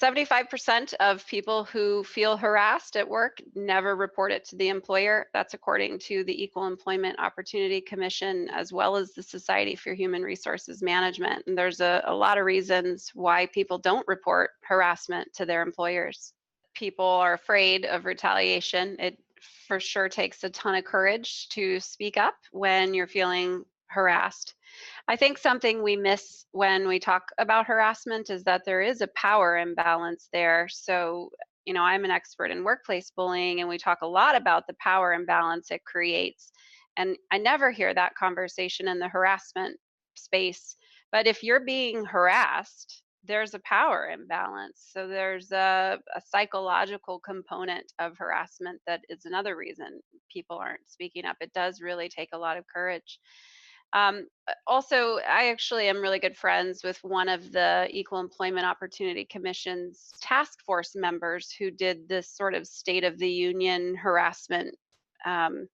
75% of people who feel harassed at work never report it to the employer. That's according to the Equal Employment Opportunity Commission, as well as the Society for Human Resources Management. And there's a lot of reasons why people don't report harassment to their employers. People are afraid of retaliation. It for sure takes a ton of courage to speak up when you're feeling harassed. I think something we miss when we talk about harassment is that there is a power imbalance there. So, I'm an expert in workplace bullying, and we talk a lot about the power imbalance it creates. And I never hear that conversation in the harassment space. But if you're being harassed, there's a power imbalance. So there's a psychological component of harassment that is another reason people aren't speaking up. It does really take a lot of courage. Also, I actually am really good friends with one of the Equal Employment Opportunity Commission's task force members who did this sort of State of the Union harassment um,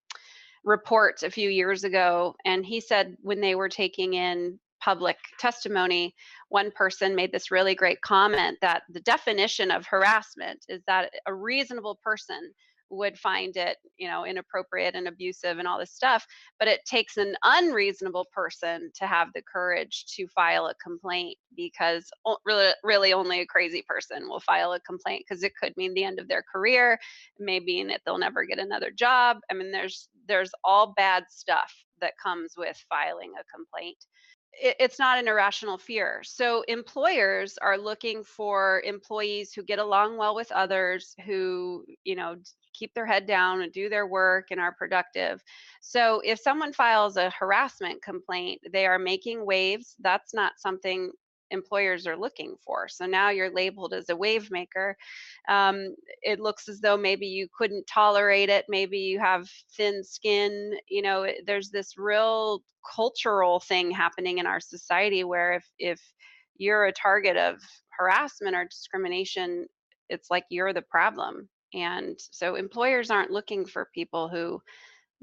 report a few years ago. And he said when they were taking in public testimony, one person made this really great comment that the definition of harassment is that a reasonable person would find it, inappropriate and abusive and all this stuff, but it takes an unreasonable person to have the courage to file a complaint, because really only a crazy person will file a complaint, because it could mean the end of their career, may mean that they'll never get another job. I mean, there's all bad stuff that comes with filing a complaint. It's not an irrational fear. So employers are looking for employees who get along well with others, who, keep their head down and do their work and are productive. So if someone files a harassment complaint, they are making waves. That's not something employers are looking for. So now you're labeled as a wave maker. It looks as though maybe you couldn't tolerate it. Maybe you have thin skin. There's this real cultural thing happening in our society where if you're a target of harassment or discrimination, it's like you're the problem. And so employers aren't looking for people who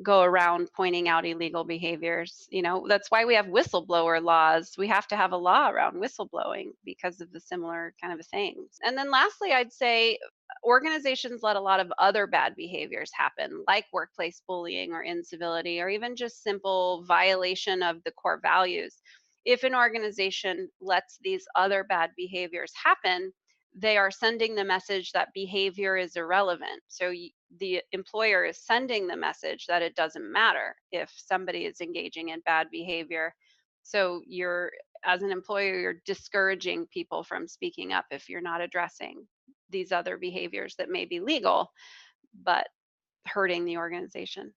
go around pointing out illegal behaviors. That's why we have whistleblower laws. We have to have a law around whistleblowing because of the similar kind of things. And then lastly, I'd say organizations let a lot of other bad behaviors happen, like workplace bullying or incivility, or even just simple violation of the core values. If an organization lets these other bad behaviors happen, they are sending the message that behavior is irrelevant. So the employer is sending the message that it doesn't matter if somebody is engaging in bad behavior. So as an employer, you're discouraging people from speaking up if you're not addressing these other behaviors that may be legal, but hurting the organization.